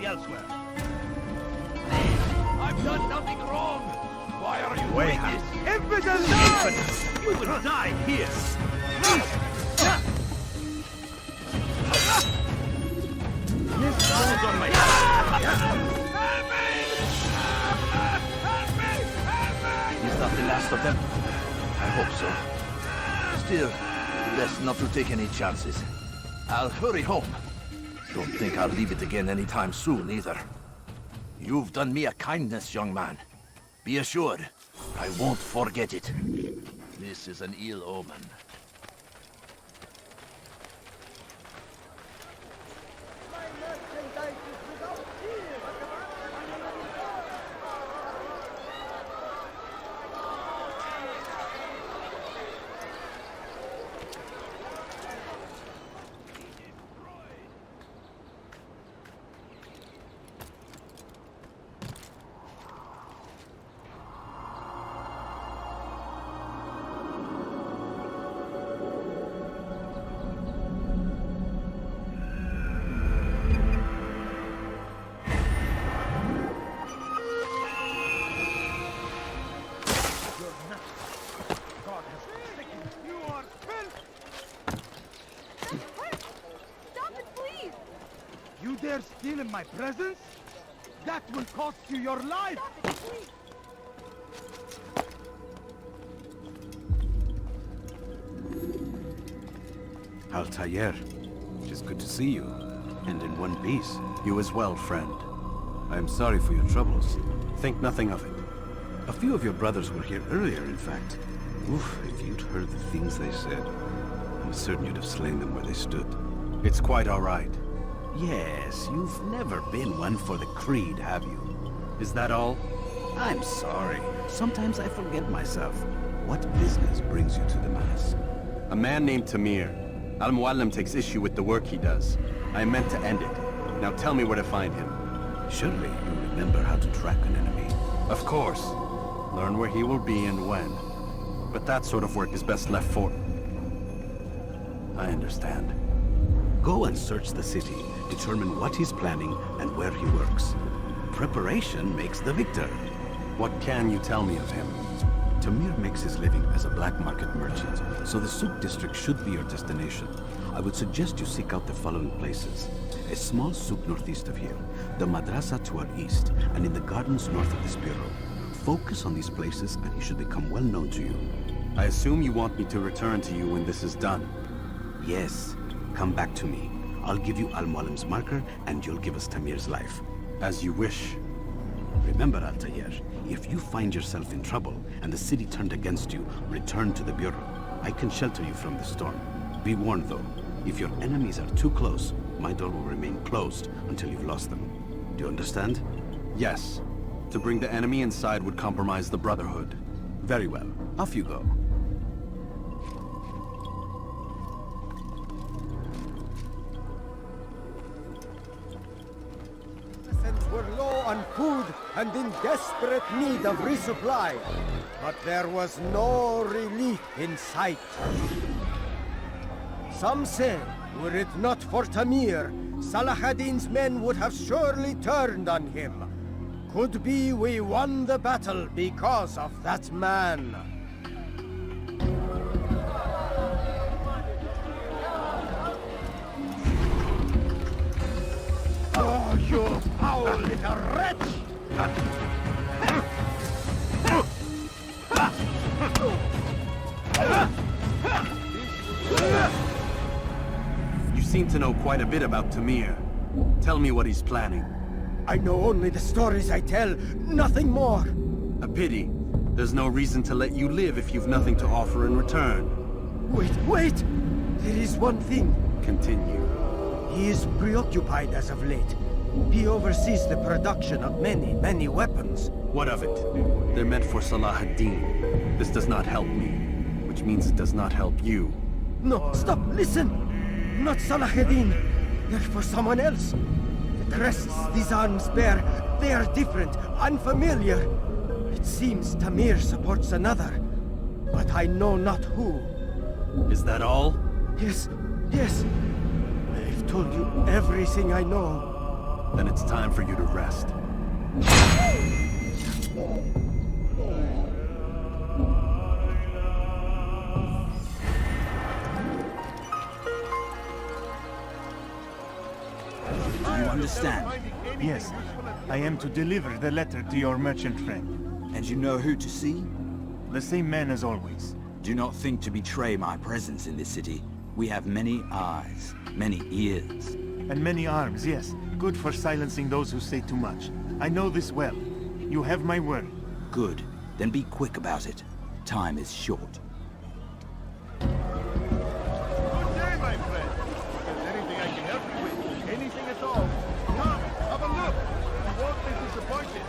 see elsewhere. I've done nothing wrong. Why are you doing this? Infidels! You will die here. Falls on my He's not the last of them. I hope so. Still, best not to take any chances. I'll hurry home. Don't think I'll leave it again anytime soon, either. You've done me a kindness, young man. Be assured, I won't forget it. This is an ill omen. Steal in my presence? That will cost you your life! Altaïr, it is good to see you, and in one piece. You as well, friend. I am sorry for your troubles. Think nothing of it. A few of your brothers were here earlier, in fact. Oof, if you'd heard the things they said, I'm certain you'd have slain them where they stood. It's quite all right. Yes, you've never been one for the creed, have you? Is that all? I'm sorry. Sometimes I forget myself. What business brings you to Damasco? A man named Tamir. Al-Muallim takes issue with the work he does. I meant to end it. Now tell me where to find him. Surely you remember how to track an enemy. Of course. Learn where he will be and when. But that sort of work is best left for... I understand. Go and search the city, determine what he's planning and where he works. Preparation makes the victor. What can you tell me of him? Tamir makes his living as a black market merchant, so the Souk district should be your destination. I would suggest you seek out the following places. A small souk northeast of here, the madrasa to our east, and in the gardens north of this bureau. Focus on these places and he should become well known to you. I assume you want me to return to you when this is done. Yes. Come back to me. I'll give you Al-Muallim's marker, and you'll give us Tamir's life. As you wish. Remember, Altaïr, if you find yourself in trouble, and the city turned against you, return to the Bureau. I can shelter you from the storm. Be warned, though. If your enemies are too close, my door will remain closed until you've lost them. Do you understand? Yes. To bring the enemy inside would compromise the Brotherhood. Very well. Off you go. Were low on food and in desperate need of resupply, but there was no relief in sight. Some say, were it not for Tamir, Salah ad-Din's men would have surely turned on him. Could be we won the battle because of that man. Oh, you foul little wretch! You seem to know quite a bit about Tamir. Tell me what he's planning. I know only the stories I tell, nothing more. A pity. There's no reason to let you live if you've nothing to offer in return. Wait! There is one thing. Continue. He is preoccupied as of late. He oversees the production of many weapons. What of it? They're meant for Salah ad-Din. This does not help me, which means it does not help you. No, stop, listen! Not Salah ad-Din. They're for someone else. The crests these arms bear, they are different, unfamiliar. It seems Tamir supports another, but I know not who. Is that all? Yes. I've told you everything I know. Then it's time for you to rest. Do you understand? Yes, I am to deliver the letter to your merchant friend. And you know who to see? The same man as always. Do not think to betray my presence in this city. We have many eyes, many ears. And many arms, yes. Good for silencing those who say too much. I know this well. You have my word. Good. Then be quick about it. Time is short. Good day, my friend. If there's anything I can help you with, anything at all, come, have a look. You won't be disappointed.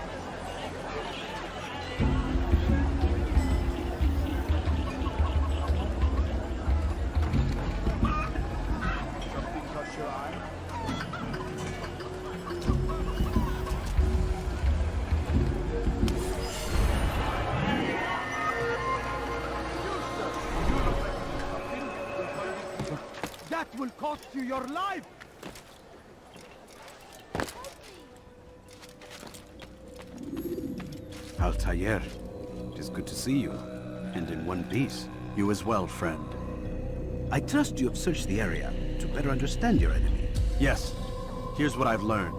Something caught your eye? That will cost you your life! Altaïr, it is good to see you, and in one piece. You as well, friend. I trust you have searched the area to better understand your enemy. Yes. Here's what I've learned.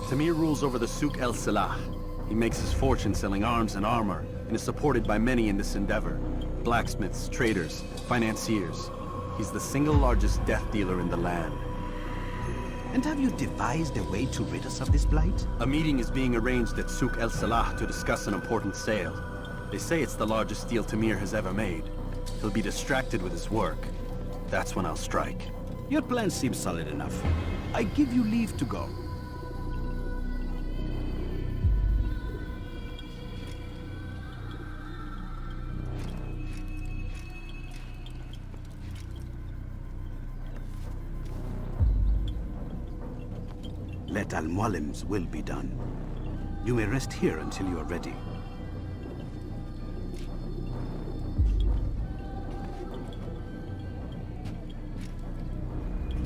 Tamir rules over the Souk el-Salah. He makes his fortune selling arms and armor, and is supported by many in this endeavor. Blacksmiths, traders, financiers. He's the single largest death dealer in the land. And have you devised a way to rid us of this blight? A meeting is being arranged at Souk el-Salah to discuss an important sale. They say it's the largest deal Tamir has ever made. He'll be distracted with his work. That's when I'll strike. Your plan seems solid enough. I give you leave to go. Let Al-Mualim's will be done. You may rest here until you are ready.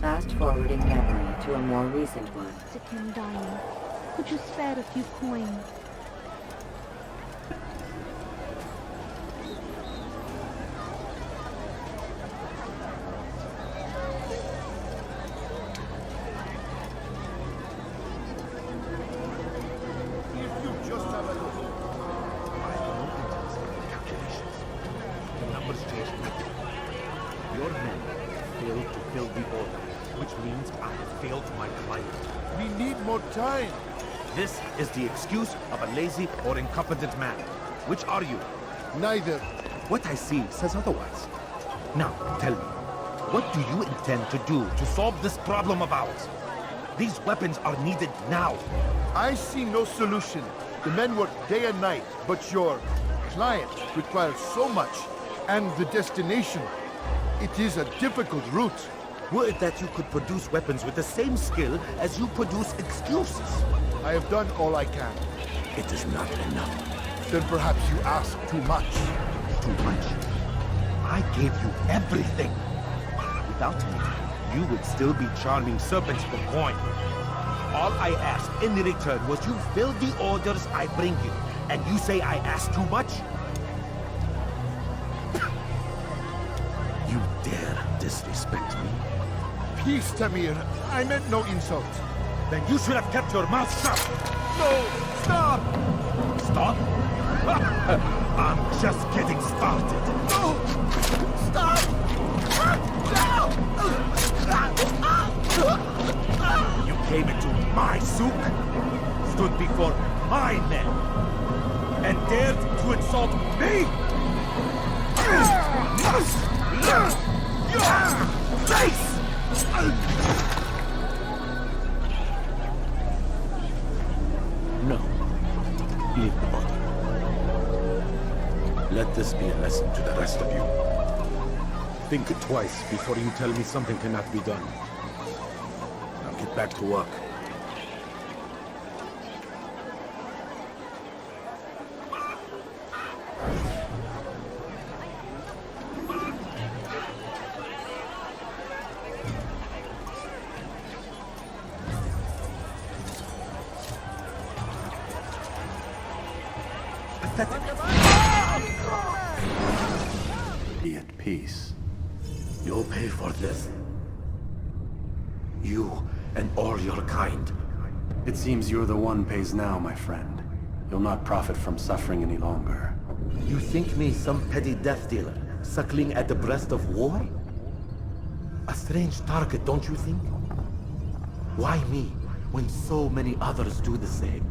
Fast-forwarding memory to a more recent one. Sick him dying. Could you spare a few coins? If you just have a look. Calculations. The numbers change quickly. Your men failed to fill the order, which means I have failed my client. We need more time. This is the excuse of a lazy or incompetent man. Which are you? Neither. What I see says otherwise. Now, tell me, what do you intend to do to solve this problem of ours? These weapons are needed now. I see no solution. The men work day and night, but your client requires so much. And the destination. It is a difficult route. Would that you could produce weapons with the same skill as you produce excuses. I have done all I can. It is not enough. Then perhaps you ask too much. Too much. I gave you everything. Without me, you would still be charming serpents for coin. All I asked in return was you fill the orders I bring you. And you say I asked too much? You dare disrespect me? Peace, Tamir. I meant no insult. Then you should have kept your mouth shut. No! Stop! Stop? I'm just getting started. No! Stop! You came into my souk, stood before my men, and dared to insult me? Your face! No. Leave the body. Let this be a lesson to the rest of you. Think twice before you tell me something cannot be done. Now get back to work. pathetic. Be at peace. You'll pay for this. You and all your kind. It seems you're the one pays now, my friend. You'll not profit from suffering any longer. You think me some petty death dealer, suckling at the breast of war? A strange target, don't you think? Why me, when so many others do the same?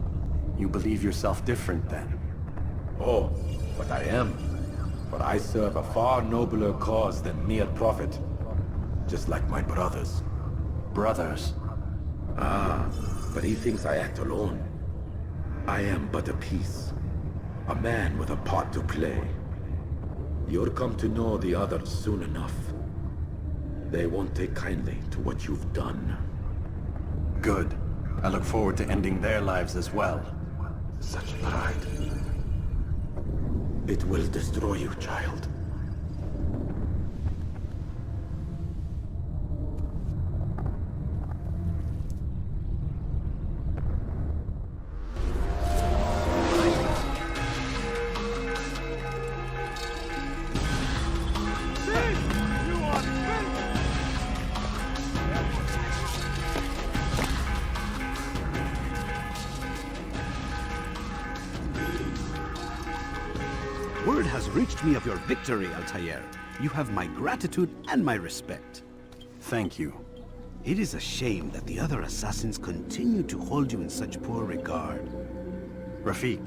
You believe yourself different, then? Oh, but I am. For I serve a far nobler cause than mere profit. Just like my brothers. Brothers? Ah, but he thinks I act alone. I am but a piece. A man with a part to play. You'll come to know the others soon enough. They won't take kindly to what you've done. Good. I look forward to ending their lives as well. Such pride. It will destroy you, child. Word has reached me of your victory, Altaïr. You have my gratitude and my respect. Thank you. It is a shame that the other assassins continue to hold you in such poor regard. Rafik,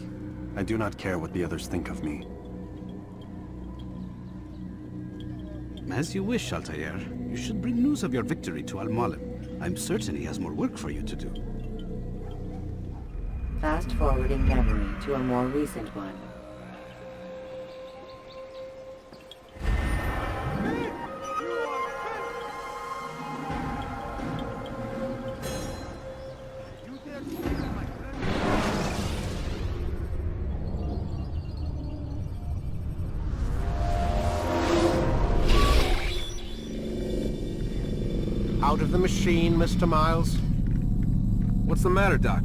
I do not care what the others think of me. As you wish, Altaïr. You should bring news of your victory to Al-Malim. I'm certain he has more work for you to do. Fast-forwarding memory to a more recent one. Out of the machine, Mr. Miles? What's the matter, Doc?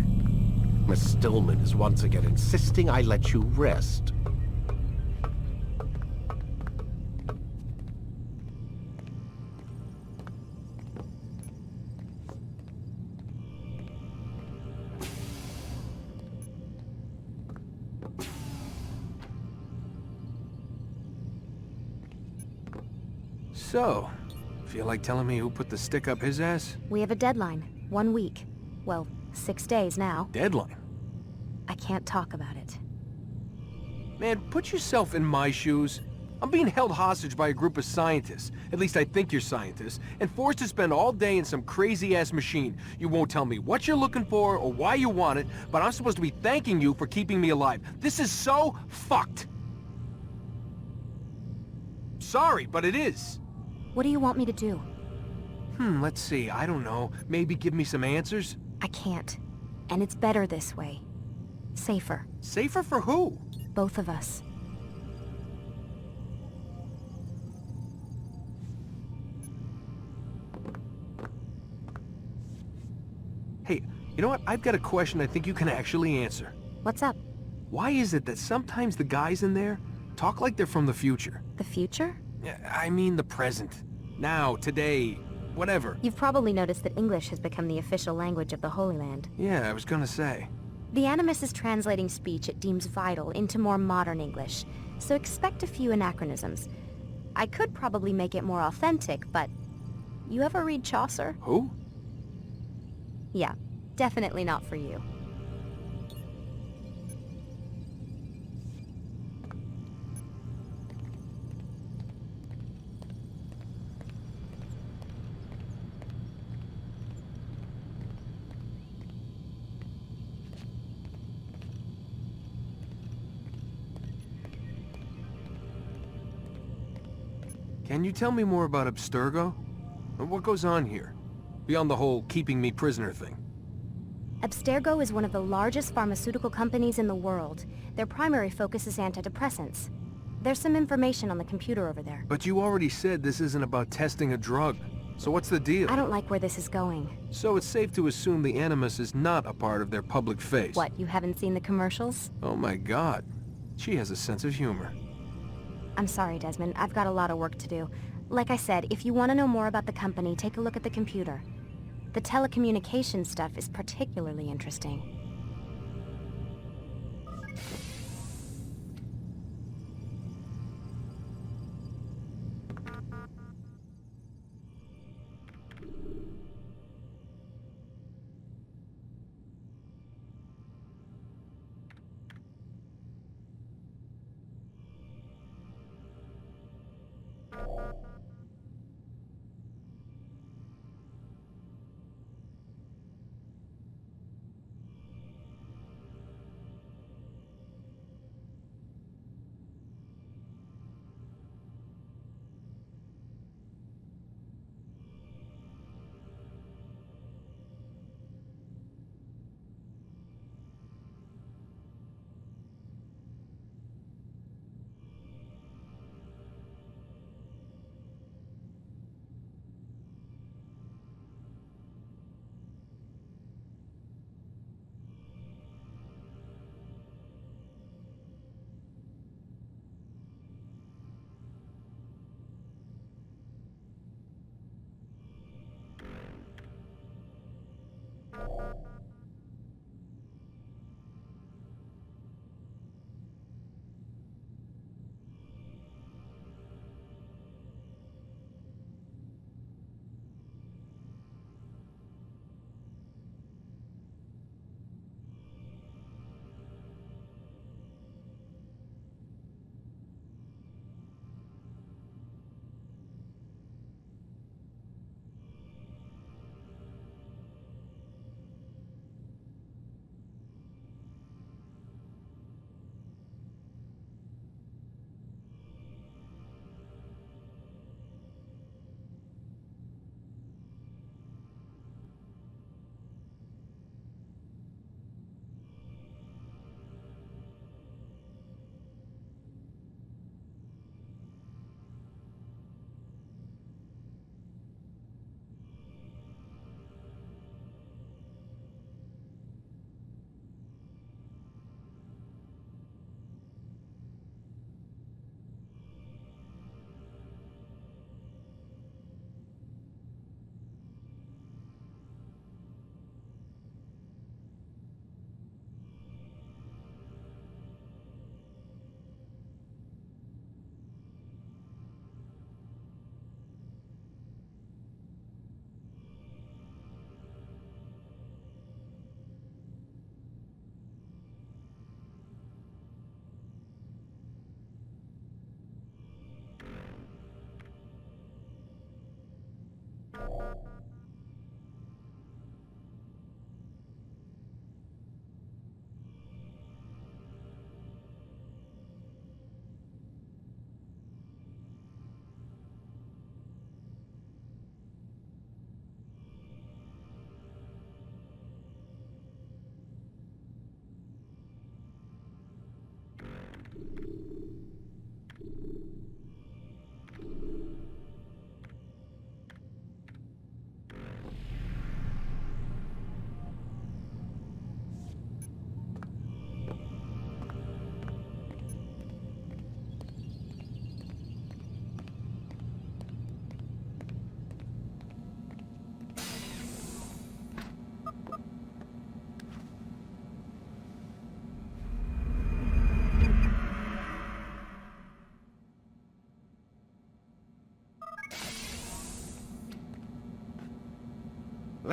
Miss Stillman is once again insisting I let you rest. So, feel like telling me who put the stick up his ass? We have a deadline. 1 week. Well, 6 days now. Deadline? I can't talk about it. Man, put yourself in my shoes. I'm being held hostage by a group of scientists, at least I think you're scientists, and forced to spend all day in some crazy-ass machine. You won't tell me what you're looking for or why you want it, but I'm supposed to be thanking you for keeping me alive. This is so fucked. Sorry, but it is. What do you want me to do? Let's see, I don't know. Maybe give me some answers? I can't. And it's better this way. Safer. Safer for who? Both of us. Hey, you know what? I've got a question I think you can actually answer. What's up? Why is it that sometimes the guys in there talk like they're from the future? The future? I mean the present. Now, today, whatever. You've probably noticed that English has become the official language of the Holy Land. Yeah, I was gonna say. The Animus is translating speech it deems vital into more modern English, so expect a few anachronisms. I could probably make it more authentic, but... You ever read Chaucer? Who? Yeah, definitely not for you. Can you tell me more about Abstergo? What goes on here? Beyond the whole keeping me prisoner thing. Abstergo is one of the largest pharmaceutical companies in the world. Their primary focus is antidepressants. There's some information on the computer over there. But you already said this isn't about testing a drug. So what's the deal? I don't like where this is going. So it's safe to assume the Animus is not a part of their public face. What, you haven't seen the commercials? Oh my god. She has a sense of humor. I'm sorry, Desmond. I've got a lot of work to do. Like I said, if you want to know more about the company, take a look at the computer. The telecommunications stuff is particularly interesting.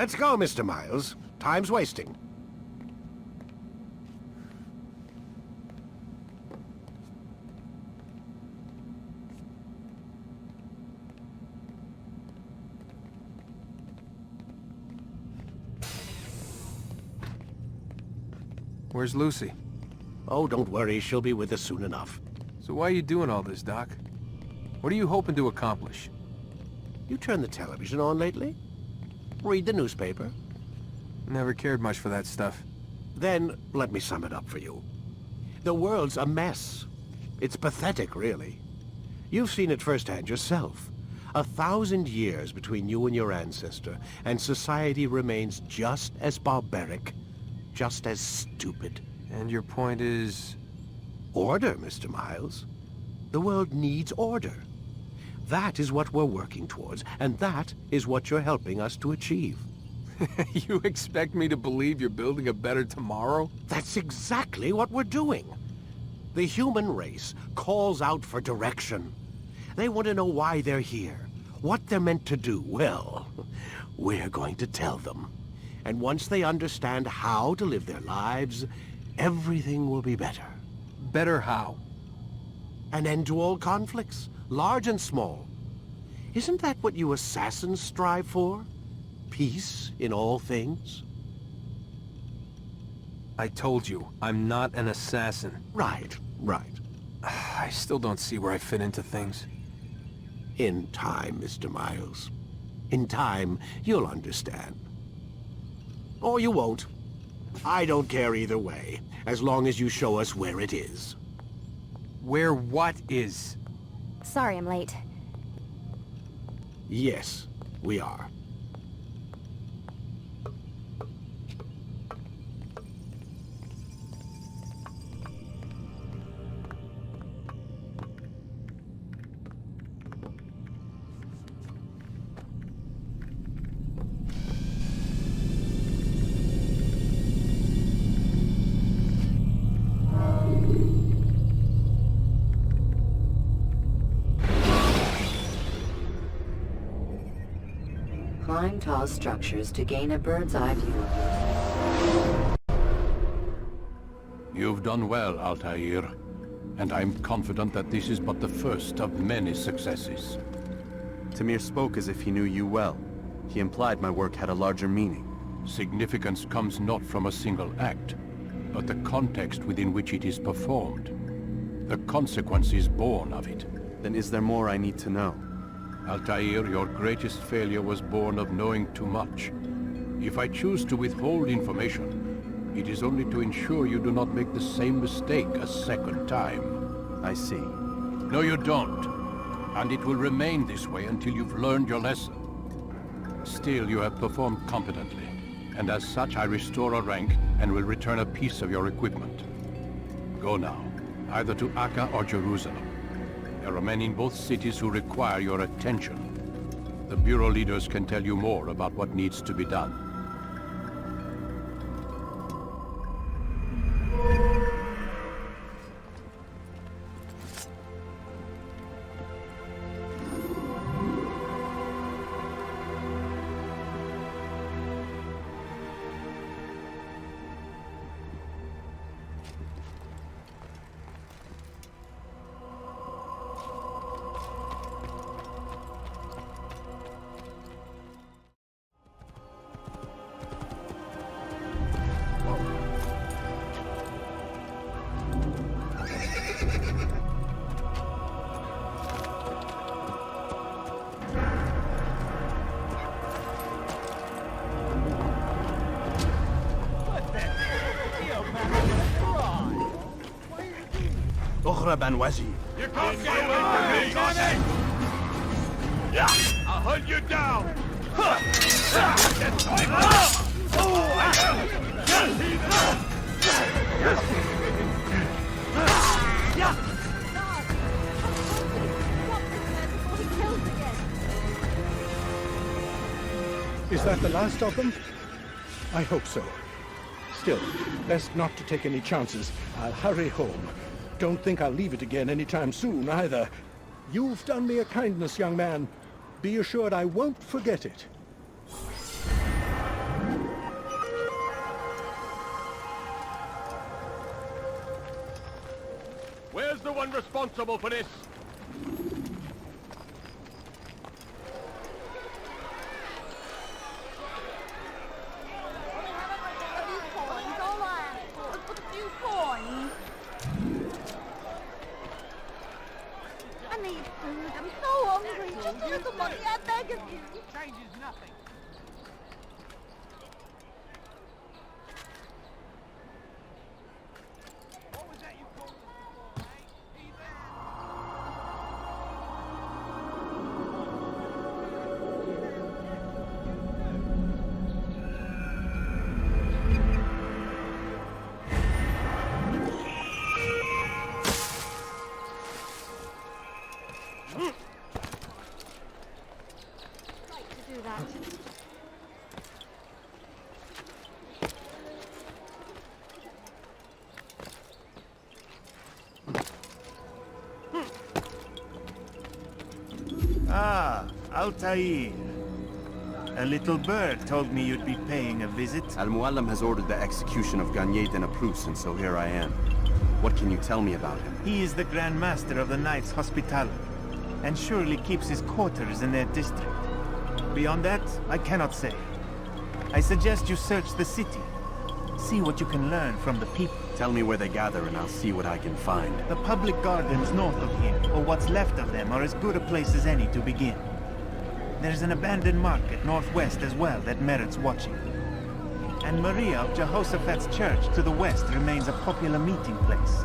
Let's go, Mr. Miles. Time's wasting. Where's Lucy? Oh, don't worry. She'll be with us soon enough. So why are you doing all this, Doc? What are you hoping to accomplish? You turned the television on lately? Read the newspaper? Never cared much for that stuff. Then, let me sum it up for you. The world's a mess. It's pathetic, really. You've seen it firsthand yourself. 1,000 years between you and your ancestor, and society remains just as barbaric, just as stupid. And your point is? Order, Mr. Miles. The world needs order. That is what we're working towards, and that is what you're helping us to achieve. You expect me to believe you're building a better tomorrow? That's exactly what we're doing. The human race calls out for direction. They want to know why they're here, what they're meant to do. Well, we're going to tell them. And once they understand how to live their lives, everything will be better. Better how? An end to all conflicts, large and small. Isn't that what you assassins strive for? Peace in all things? I told you, I'm not an assassin. Right. I still don't see where I fit into things. In time, Mr. Miles. In time, you'll understand. Or you won't. I don't care either way, as long as you show us where it is. Where what is? Sorry I'm late. Yes, we are. Climb tall structures to gain a bird's eye view of You've done well, Altaïr, and I'm confident that this is but the first of many successes. Tamir spoke as if he knew you well. He implied my work had a larger meaning. Significance comes not from a single act, but the context within which it is performed. The consequences born of it. Then is there more I need to know? Altaïr, your greatest failure was born of knowing too much. If I choose to withhold information, it is only to ensure you do not make the same mistake a second time. I see. No, you don't. And it will remain this way until you've learned your lesson. Still, you have performed competently, and as such I restore a rank and will return a piece of your equipment. Go now, either to Akka or Jerusalem. There are men in both cities who require your attention. The Bureau leaders can tell you more about what needs to be done. You can't get away from me! I'll hunt you down! Is that the last of them? I hope so. Still, best not to take any chances. I'll hurry home. Don't think I'll leave it again anytime soon, either. You've done me a kindness, young man. Be assured I won't forget it. Where's the one responsible for this? Changes nothing. What was that you called us for, eh? Altaïr. A little bird told me you'd be paying a visit. Al-Muallim has ordered the execution of Garnier de Naplouse, and so here I am. What can you tell me about him? He is the Grand Master of the Knights Hospitaller, and surely keeps his quarters in their district. Beyond that, I cannot say. I suggest you search the city. See what you can learn from the people. Tell me where they gather and I'll see what I can find. The public gardens north of here, or what's left of them, are as good a place as any to begin. There's an abandoned market northwest as well that merits watching. And Maria of Jehoshaphat's church to the west remains a popular meeting place.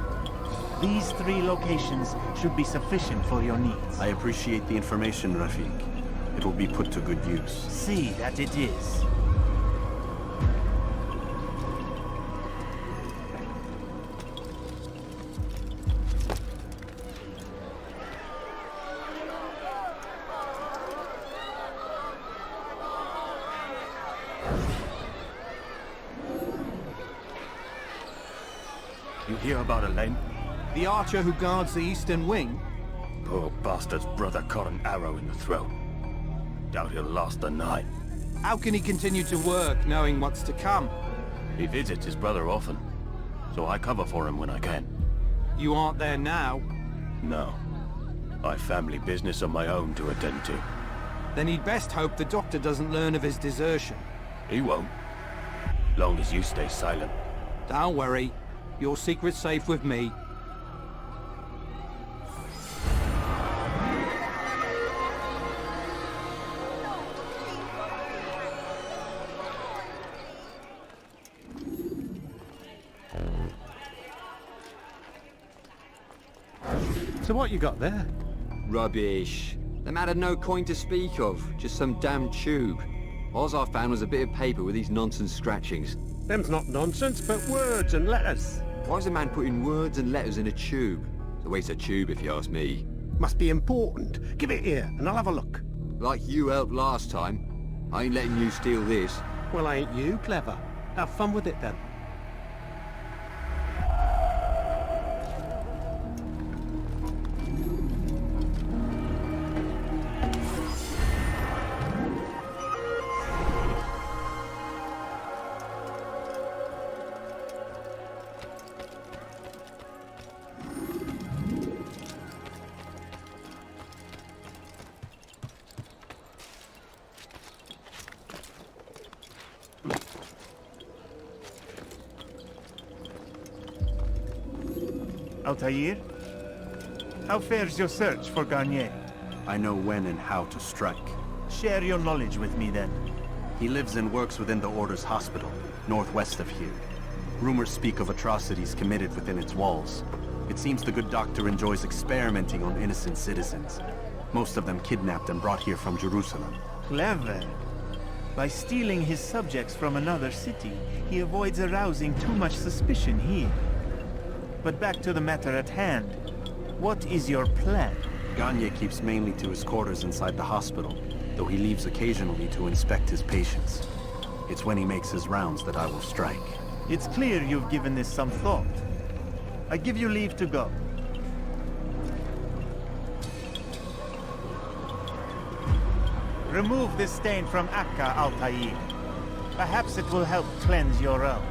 These 3 locations should be sufficient for your needs. I appreciate the information, Rafiq. It will be put to good use. See that it is. You hear about Elaine? The archer who guards the eastern wing? Poor bastard's brother caught an arrow in the throat. Doubt he'll last the night. How can he continue to work, knowing what's to come? He visits his brother often, so I cover for him when I can. You aren't there now? No. I've family business of my own to attend to. Then he'd best hope the doctor doesn't learn of his desertion. He won't. Long as you stay silent. Don't worry. Your secret's safe with me. So what you got there? Rubbish. The man had no coin to speak of, just some damn tube. All I found was a bit of paper with these nonsense scratchings. Them's not nonsense, but words and letters. Why's a man putting words and letters in a tube? It's a waste of tube, if you ask me. Must be important. Give it here, and I'll have a look. Like you helped last time. I ain't letting you steal this. Well, ain't you clever? Have fun with it, then. Altaïr? How fares your search for Garnier? I know when and how to strike. Share your knowledge with me, then. He lives and works within the Order's hospital, northwest of here. Rumors speak of atrocities committed within its walls. It seems the good doctor enjoys experimenting on innocent citizens. Most of them kidnapped and brought here from Jerusalem. Clever. By stealing his subjects from another city, he avoids arousing too much suspicion here. But back to the matter at hand. What is your plan? Garnier keeps mainly to his quarters inside the hospital, though he leaves occasionally to inspect his patients. It's when he makes his rounds that I will strike. It's clear you've given this some thought. I give you leave to go. Remove this stain from Akka, Altaïr. Perhaps it will help cleanse your own.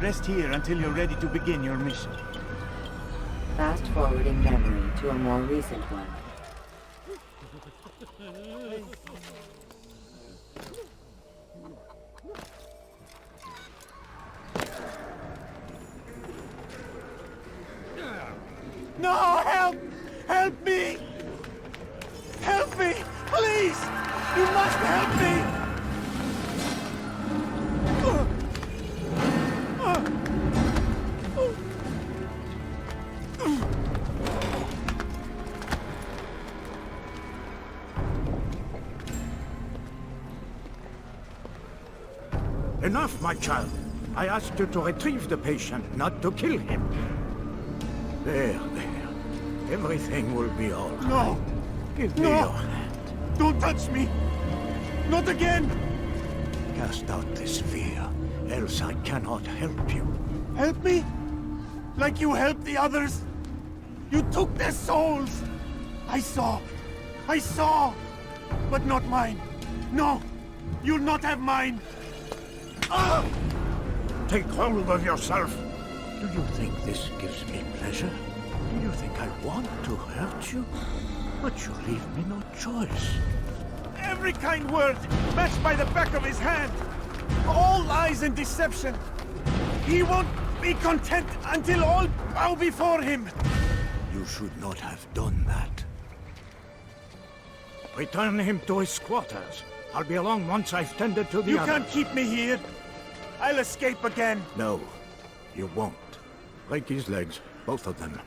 Rest here until you're ready to begin your mission. Fast-forwarding memory to a more recent one. No! Help! Help me! Help me! Please! You must help me! Enough, my child. I asked you to retrieve the patient, not to kill him. There. Everything will be all right. No! Give me your hand. Don't touch me! Not again! Cast out this fear, else I cannot help you. Help me? Like you helped the others? You took their souls! I saw! but not mine. No, you'll not have mine. Take hold of yourself. Do you think this gives me pleasure? Do you think I want to hurt you? But you leave me no choice. Every kind word matched by the back of his hand. All lies and deception. He won't be content until all bow before him. You should not have done that. Return him to his quarters. I'll be along once I've tended to the You others. can't keep me here. I'll escape again. No, you won't. Break his legs, both of them.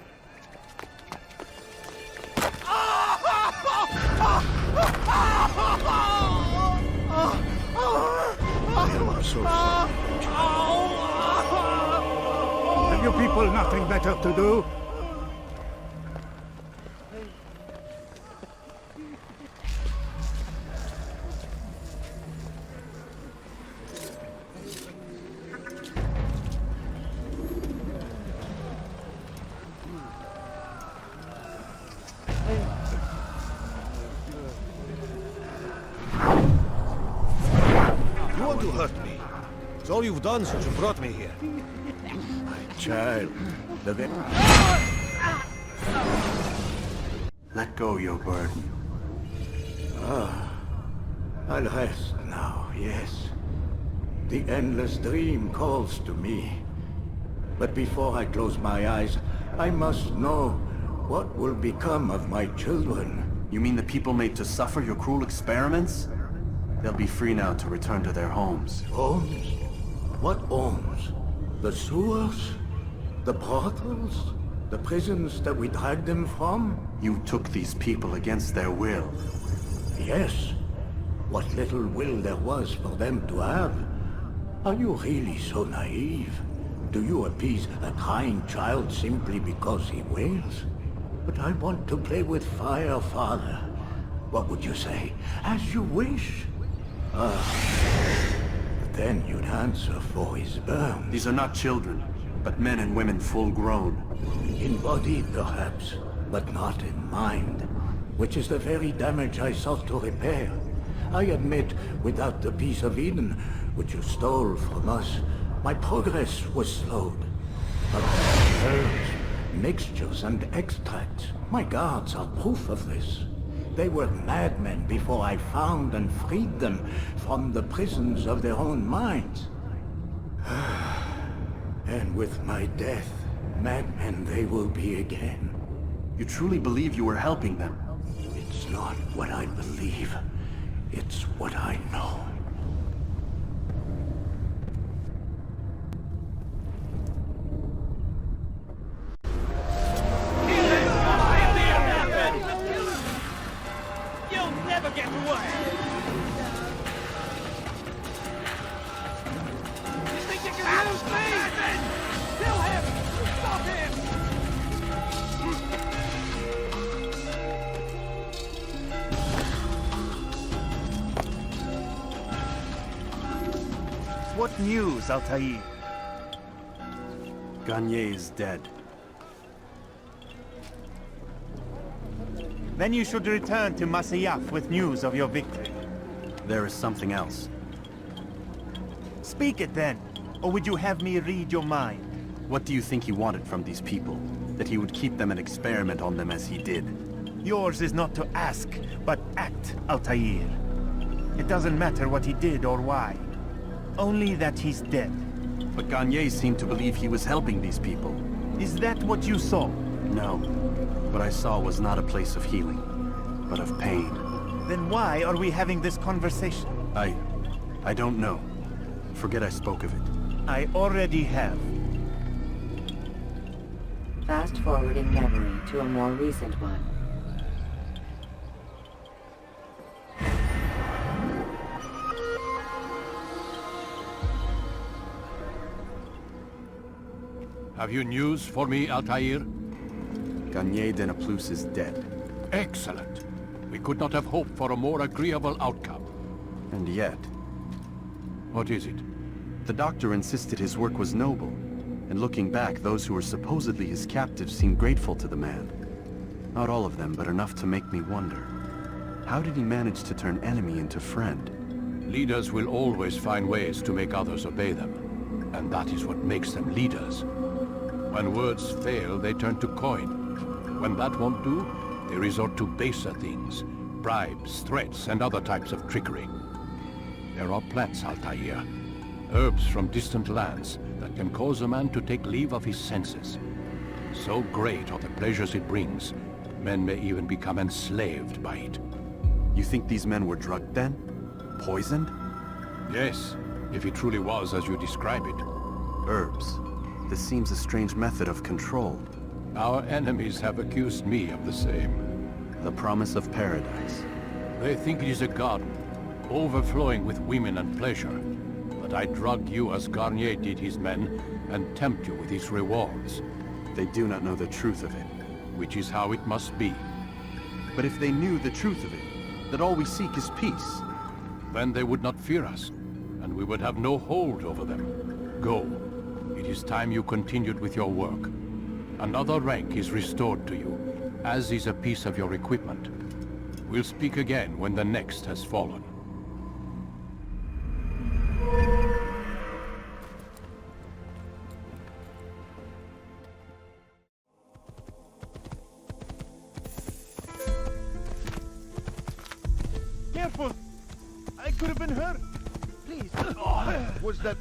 I am so sorry. Have you people nothing better to do? To hurt me. It's all you've done since you brought me here. My child, Let go your burden. I'll rest now, yes. The endless dream calls to me. But before I close my eyes, I must know what will become of my children. You mean the people made to suffer your cruel experiments? They'll be free now to return to their homes. Homes? What homes? The sewers? The brothels? The prisons that we dragged them from? You took these people against their will. Yes. What little will there was for them to have. Are you really so naive? Do you appease a crying child simply because he wails? But I want to play with fire, Father. What would you say? As you wish. But then you'd answer for his burn. These are not children, but men and women full grown. In body, perhaps, but not in mind. Which is the very damage I sought to repair. I admit, without the piece of Eden, which you stole from us, my progress was slowed. But herbs, mixtures, and extracts, my guards are proof of this. They were madmen before I found and freed them from the prisons of their own minds. And with my death, madmen they will be again. You truly believe you were helping them? It's not what I believe. It's what I know. What news, Altaïr? Garnier is dead. Then you should return to Masyaf with news of your victory. There is something else. Speak it then, or would you have me read your mind? What do you think he wanted from these people? That he would keep them and experiment on them as he did? Yours is not to ask, but act, Altaïr. It doesn't matter what he did or why. Only that he's dead. But Garnier seemed to believe he was helping these people. Is that what you saw? No. What I saw was not a place of healing, but of pain. Then why are we having this conversation? I don't know. Forget I spoke of it. I already have. Fast forward in memory to a more recent one. Have you news for me, Altaïr? Garnier de Naplouse is dead. Excellent. We could not have hoped for a more agreeable outcome. And yet... What is it? The doctor insisted his work was noble. And looking back, those who were supposedly his captives seemed grateful to the man. Not all of them, but enough to make me wonder. How did he manage to turn enemy into friend? Leaders will always find ways to make others obey them. And that is what makes them leaders. When words fail, they turn to coin. When that won't do, they resort to baser things. Bribes, threats, and other types of trickery. There are plants, Altaïr. Herbs from distant lands that can cause a man to take leave of his senses. So great are the pleasures it brings, men may even become enslaved by it. You think these men were drugged then? Poisoned? Yes, if it truly was as you describe it. Herbs. This seems a strange method of control. Our enemies have accused me of the same. The promise of paradise. They think it is a garden, overflowing with women and pleasure. But I drug you as Garnier did his men, and tempt you with his rewards. They do not know the truth of it. Which is how it must be. But if they knew the truth of it, that all we seek is peace, then they would not fear us, and we would have no hold over them. Go. It is time you continued with your work. Another rank is restored to you, as is a piece of your equipment. We'll speak again when the next has fallen. Careful! I could have been hurt! Please! Was that...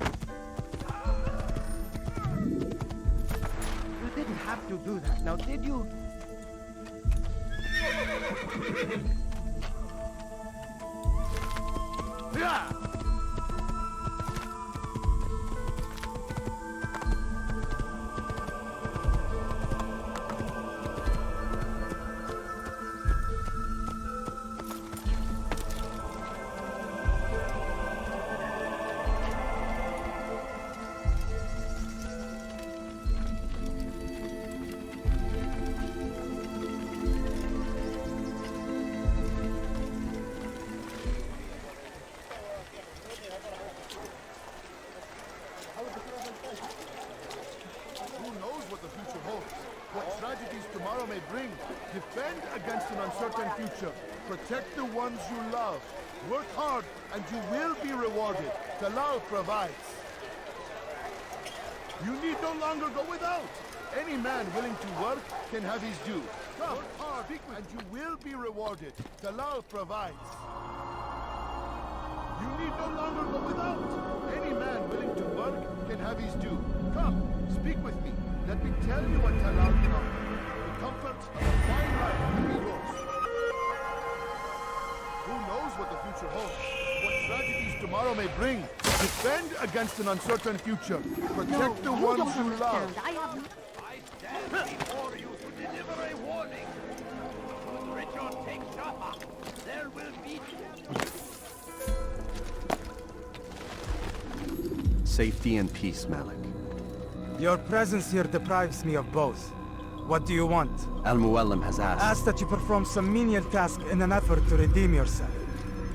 You didn't have to do that, now did you? Yeah! Defend against an uncertain future. Protect the ones you love. Work hard and you will be rewarded. Talal provides. You need no longer go without. Any man willing to work can have his due. Work hard and you will be rewarded. Talal provides. You need no longer go without. Any man willing to work can have his due. Come, speak with me. Let me tell you what Talal can offer. Comfort of a fine life will be yours. Who knows what the future holds? What tragedies tomorrow may bring? Defend against an uncertain future. Protect the ones you love. I stand before you to deliver a warning. Should Richard take Jaffa, there will be... Safety and peace, Malik. Your presence here deprives me of both. What do you want? Al-Muallim has asked. Asked that you perform some menial task in an effort to redeem yourself.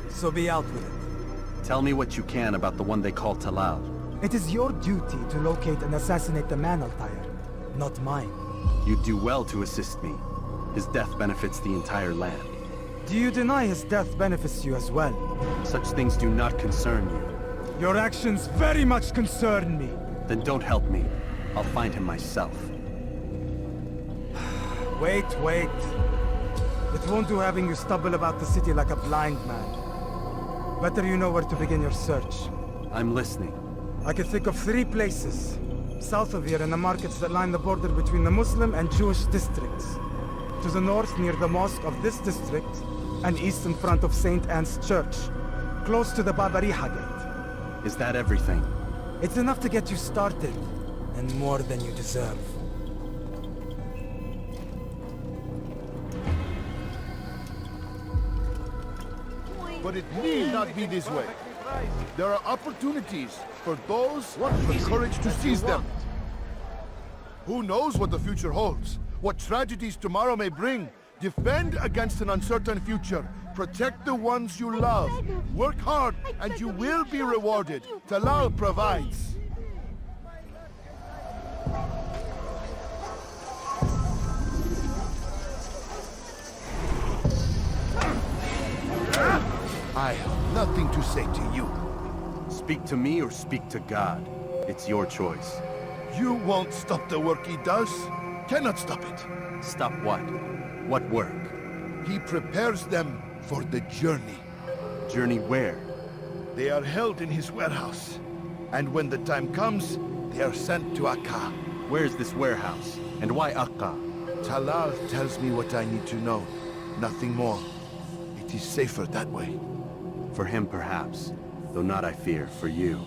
So be out with it. Tell me what you can about the one they call Talal. It is your duty to locate and assassinate the man, Altaïr, not mine. You do well to assist me. His death benefits the entire land. Do you deny his death benefits you as well? Such things do not concern you. Your actions very much concern me. Then don't help me. I'll find him myself. Wait. It won't do having you stumble about the city like a blind man. Better you know where to begin your search. I'm listening. I can think of 3 places. South of here in the markets that line the border between the Muslim and Jewish districts. To the north near the mosque of this district, and east in front of St. Anne's Church, close to the Babariha Gate. Is that everything? It's enough to get you started, and more than you deserve. But it need not be this way. There are opportunities for those with the courage to seize them. Who knows what the future holds? What tragedies tomorrow may bring? Defend against an uncertain future. Protect the ones you love. Work hard and you will be rewarded. Talal provides. I have nothing to say to you. Speak to me or speak to God. It's your choice. You won't stop the work he does. Cannot stop it. Stop what? What work? He prepares them for the journey. Journey where? They are held in his warehouse. And when the time comes, they are sent to Akka. Where's this warehouse? And why Akka? Talal tells me what I need to know. Nothing more. It is safer that way. For him, perhaps. Though not, I fear, for you.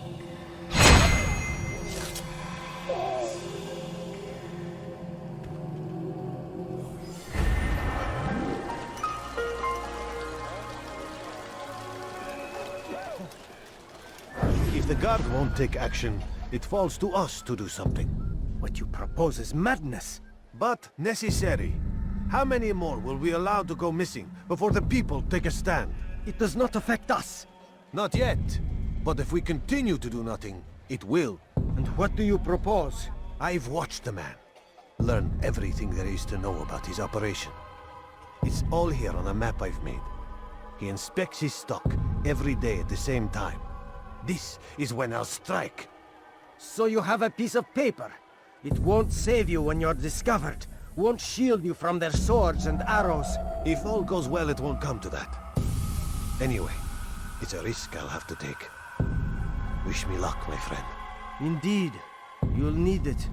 If the guard won't take action, it falls to us to do something. What you propose is madness. But necessary. How many more will we allow to go missing before the people take a stand? It does not affect us. Not yet. But if we continue to do nothing, it will. And what do you propose? I've watched the man. Learn everything there is to know about his operation. It's all here on a map I've made. He inspects his stock every day at the same time. This is when I'll strike. So you have a piece of paper. It won't save you when you're discovered. Won't shield you from their swords and arrows. If all goes well, it won't come to that. Anyway, it's a risk I'll have to take. Wish me luck, my friend. Indeed. You'll need it.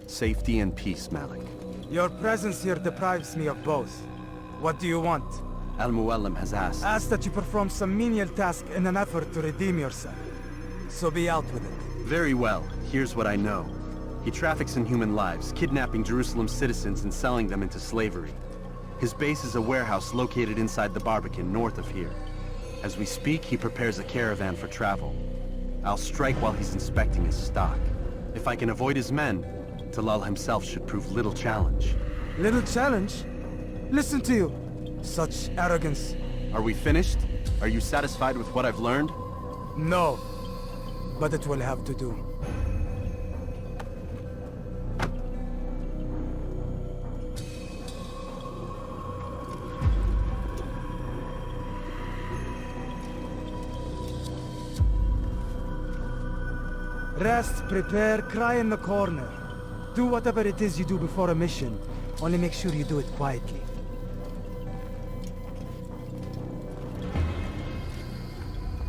Safety and peace, Malik. Your presence here deprives me of both. What do you want? Al-Muallim has asked. Asked that you perform some menial task in an effort to redeem yourself. So be out with it. Very well. Here's what I know. He traffics in human lives, kidnapping Jerusalem citizens and selling them into slavery. His base is a warehouse located inside the Barbican, north of here. As we speak, he prepares a caravan for travel. I'll strike while he's inspecting his stock. If I can avoid his men, Talal himself should prove little challenge. Little challenge? Listen to you. Such arrogance. Are we finished? Are you satisfied with what I've learned? No. But it will have to do. Rest, prepare, cry in the corner. Do whatever it is you do before a mission. Only make sure you do it quietly.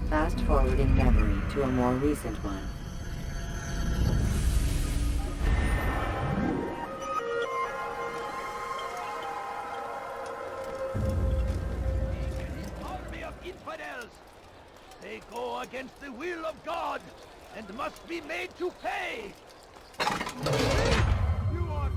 Fast forwarding memory to a more recent one. Army of infidels! They go against the will of God and must be made to pay! You are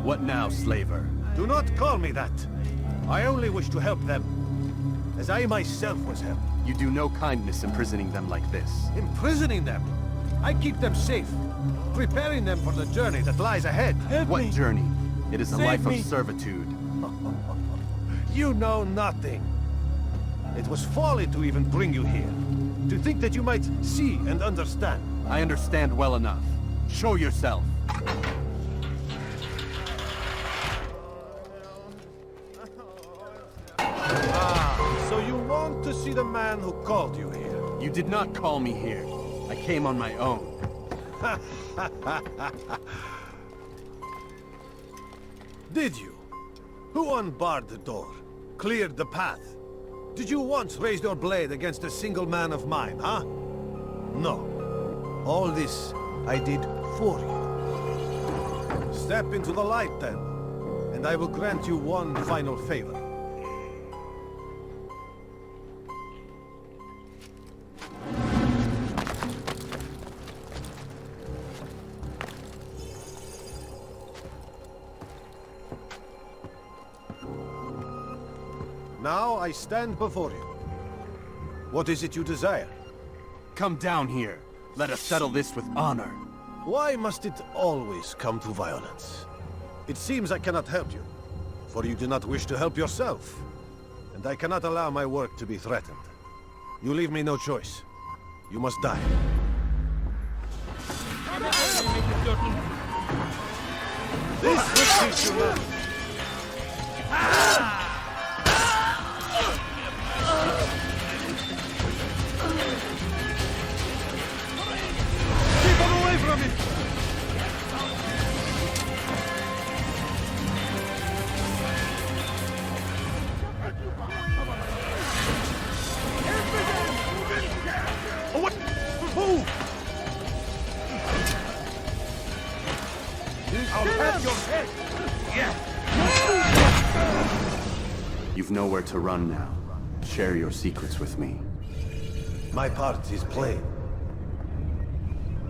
What now, slaver? Do not call me that. I only wish to help them, as I myself was helped. You do no kindness imprisoning them like this. Imprisoning them? I keep them safe, preparing them for the journey that lies ahead. What journey? It is a Save life me. of servitude. You know nothing. It was folly to even bring you here. To think that you might see and understand. I understand well enough. Show yourself. So you want to see the man who called you here? You did not call me here. I came on my own. Did you? Who unbarred the door? Cleared the path? Did you once raise your blade against a single man of mine, huh? No. All this I did for you. Step into the light then, and I will grant you one final favor. I stand before you. What is it you desire? Come down here. Let us settle this with honor. Why must it always come to violence? It seems I cannot help you, for you do not wish to help yourself. And I cannot allow my work to be threatened. You leave me no choice. You must die. This will teach you learn. Keep him away from me! Oh, what? Who? I'll have your head! You've nowhere to run now. Share your secrets with me. My part is plain.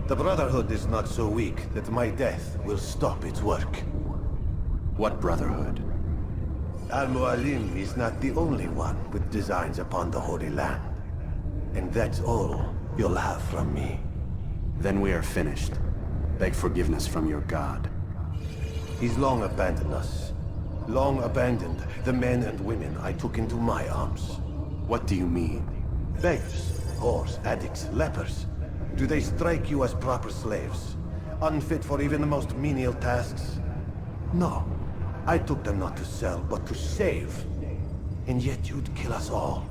The Brotherhood is not so weak that my death will stop its work. What Brotherhood? Al-Mualim is not the only one with designs upon the Holy Land. And that's all you'll have from me. Then we are finished. Beg forgiveness from your god. He's long abandoned us. Long abandoned the men and women I took into my arms. What do you mean? Beggars, whores, addicts, lepers. Do they strike you as proper slaves? Unfit for even the most menial tasks? No. I took them not to sell, but to save. And yet you'd kill us all.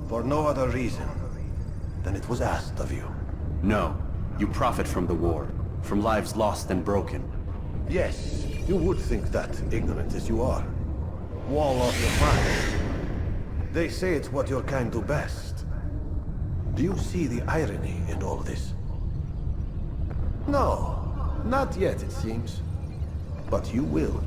For no other reason than it was asked of you. No. You profit from the war. From lives lost and broken. Yes, you would think that, ignorant as you are. Wall off your mind. They say it's what your kind do best. Do you see the irony in all this? No, not yet, it seems. But you will.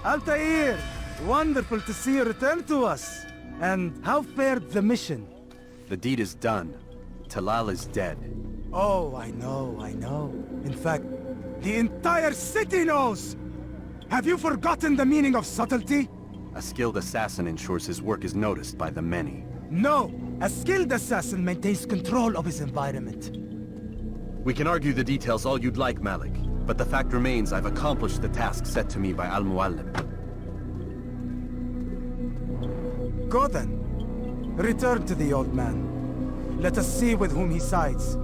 Altaïr! Wonderful to see you return to us. And how fared the mission? The deed is done. Talal is dead. Oh, I know. In fact, the entire city knows! Have you forgotten the meaning of subtlety? A skilled assassin ensures his work is noticed by the many. No! A skilled assassin maintains control of his environment. We can argue the details all you'd like, Malik. But the fact remains I've accomplished the task set to me by Al-Mualim. Go then. Return to the old man. Let us see with whom he sides.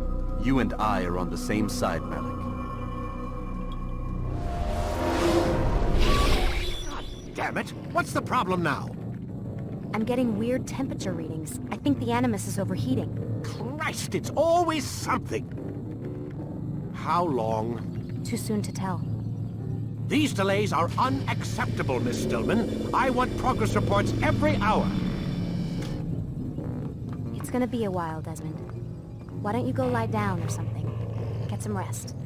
You and I are on the same side, Malik. God damn it! What's the problem now? I'm getting weird temperature readings. I think the Animus is overheating. Christ, it's always something! How long? Too soon to tell. These delays are unacceptable, Miss Stillman. I want progress reports every hour. It's gonna be a while, Desmond. Why don't you go lie down or something? Get some rest.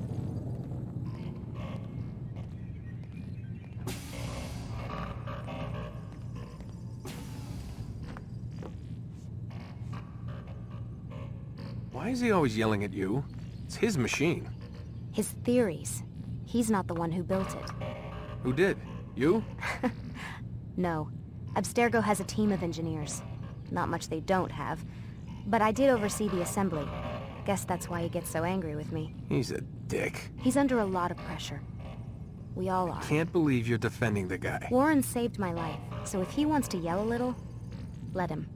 Why is he always yelling at you? It's his machine. His theories. He's not the one who built it. Who did? You? No. Abstergo has a team of engineers. Not much they don't have. But I did oversee the assembly. Guess that's why he gets so angry with me. He's a dick. He's under a lot of pressure. We all are. Can't believe you're defending the guy. Warren saved my life, so if he wants to yell a little, let him.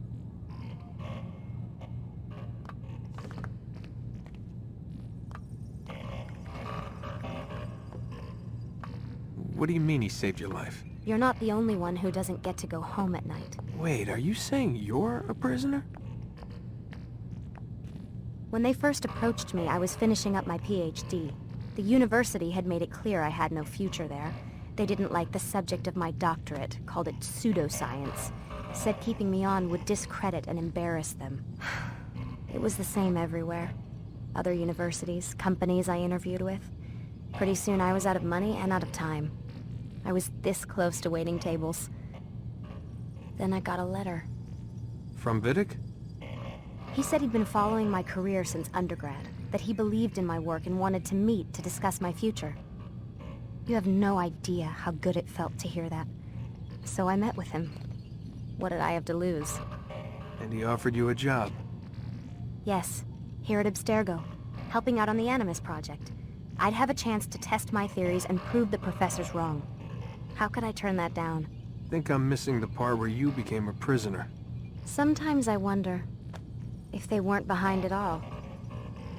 What do you mean he saved your life? You're not the only one who doesn't get to go home at night. Wait, are you saying you're a prisoner? When they first approached me, I was finishing up my PhD. The university had made it clear I had no future there. They didn't like the subject of my doctorate, called it pseudoscience. Said keeping me on would discredit and embarrass them. It was the same everywhere. other universities, companies I interviewed with. Pretty soon I was out of money and out of time. I was this close to waiting tables. Then I got a letter. From Vidic? He said he'd been following my career since undergrad, that he believed in my work and wanted to meet to discuss my future. You have no idea how good it felt to hear that. So I met with him. What did I have to lose? And he offered you a job? Yes, here at Abstergo, helping out on the Animus project. I'd have a chance to test my theories and prove the professor's wrong. How could I turn that down? Think I'm missing the part where you became a prisoner. Sometimes I wonder if they weren't behind it all.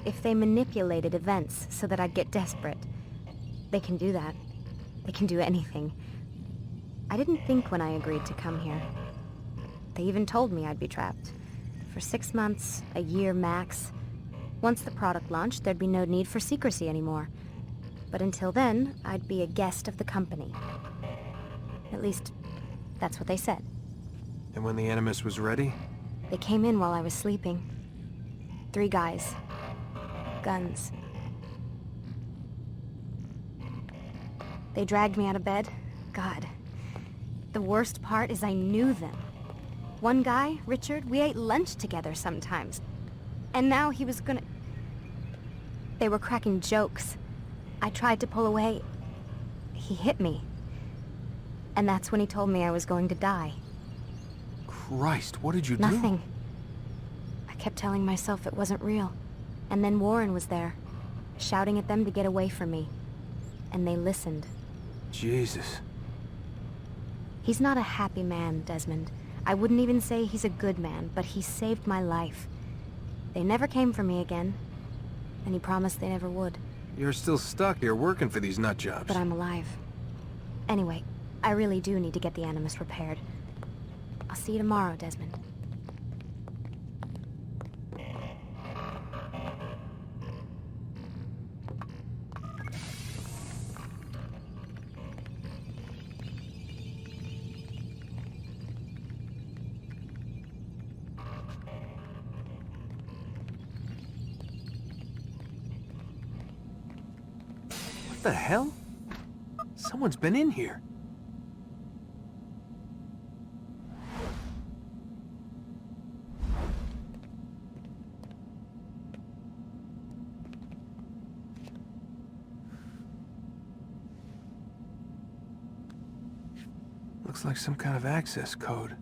If they manipulated events so that I'd get desperate. They can do that. They can do anything. I didn't think when I agreed to come here. They even told me I'd be trapped. For 6 months, a year max. Once the product launched, there'd be no need for secrecy anymore. But until then, I'd be a guest of the company. At least, that's what they said. And when the Animus was ready? They came in while I was sleeping. 3 guys. Guns. They dragged me out of bed. God. The worst part is I knew them. One guy, Richard, we ate lunch together sometimes. And now he was gonna... They were cracking jokes. I tried to pull away. He hit me. And that's when he told me I was going to die. Christ, what did you do? Nothing. I kept telling myself it wasn't real. And then Warren was there, shouting at them to get away from me. And they listened. Jesus. He's not a happy man, Desmond. I wouldn't even say he's a good man, but he saved my life. They never came for me again, and he promised they never would. You're still stuck here working for these nut jobs. But I'm alive. Anyway, I really do need to get the Animus repaired. I'll see you tomorrow, Desmond. What the hell? Someone's been in here. Looks like some kind of access code.